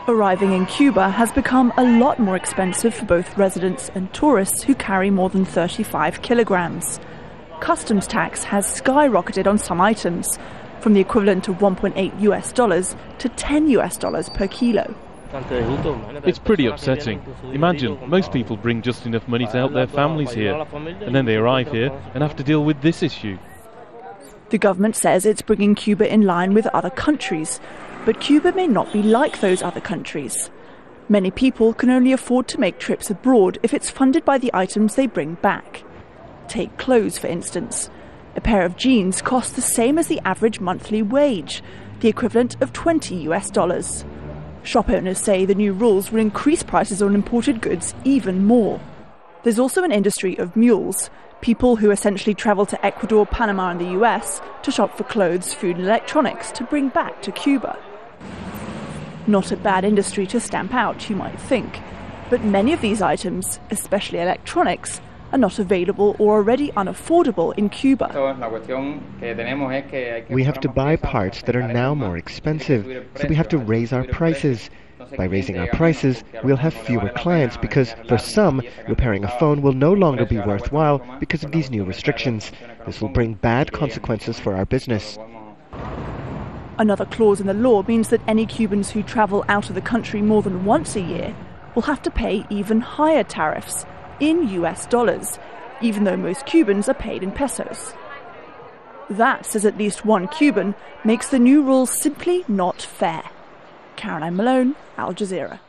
Arriving in Cuba has become a lot more expensive for both residents and tourists who carry more than 35 kilograms. Customs tax has skyrocketed on some items, from the equivalent of $1.8 to $10 per kilo. It's pretty upsetting. Imagine, most people bring just enough money to help their families here, and then they arrive here and have to deal with this issue. The government says it's bringing Cuba in line with other countries, but Cuba may not be like those other countries. Many people can only afford to make trips abroad if it's funded by the items they bring back. Take clothes, for instance. A pair of jeans costs the same as the average monthly wage, the equivalent of $20. Shop owners say the new rules will increase prices on imported goods even more. There's also an industry of mules, people who essentially travel to Ecuador, Panama and the US to shop for clothes, food and electronics to bring back to Cuba. Not a bad industry to stamp out, you might think, but many of these items, especially electronics, are not available or already unaffordable in Cuba. We have to buy parts that are now more expensive, so we have to raise our prices. By raising our prices, we'll have fewer clients because, for some, repairing a phone will no longer be worthwhile because of these new restrictions. This will bring bad consequences for our business. Another clause in the law means that any Cubans who travel out of the country more than once a year will have to pay even higher tariffs in US dollars, even though most Cubans are paid in pesos. That, says at least one Cuban, makes the new rules simply not fair. Malone, Al Jazeera.